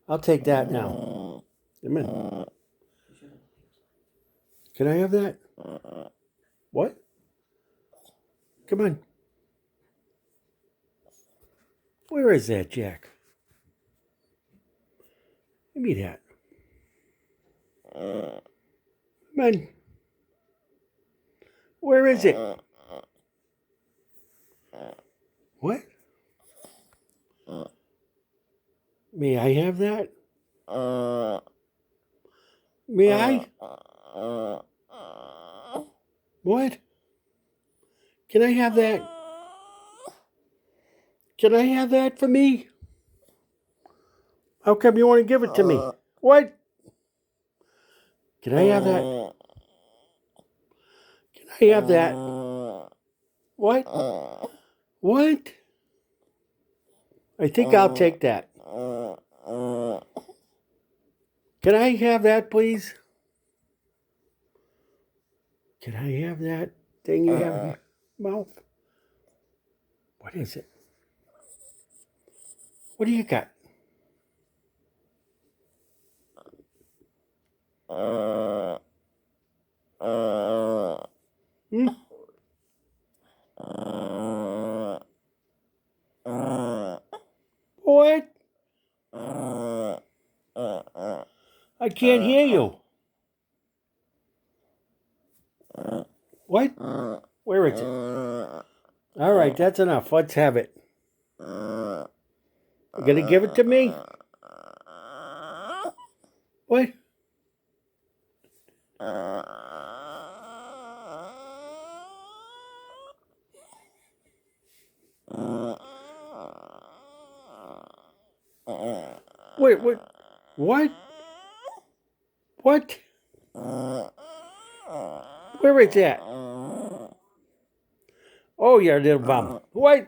I'll take that now. Come in. Can I have that? What? Come on. Where is that, Jack? Give me that. Come on. Where is it? What? May I have that? May I? What? Can I have that? Can I have that for me? How come you want to give it to me? What? Can I have that? Can I have that? What? What? I think I'll take that. Can I have that, please? Can I have that thing you have in your mouth? What is it? What do you got? Hmm? What? I can't hear you. What? Where is it? All right, that's enough. Let's have it. You gonna give it to me? What? Wait, what? What? What? Where is that? Oh, you little bum. What?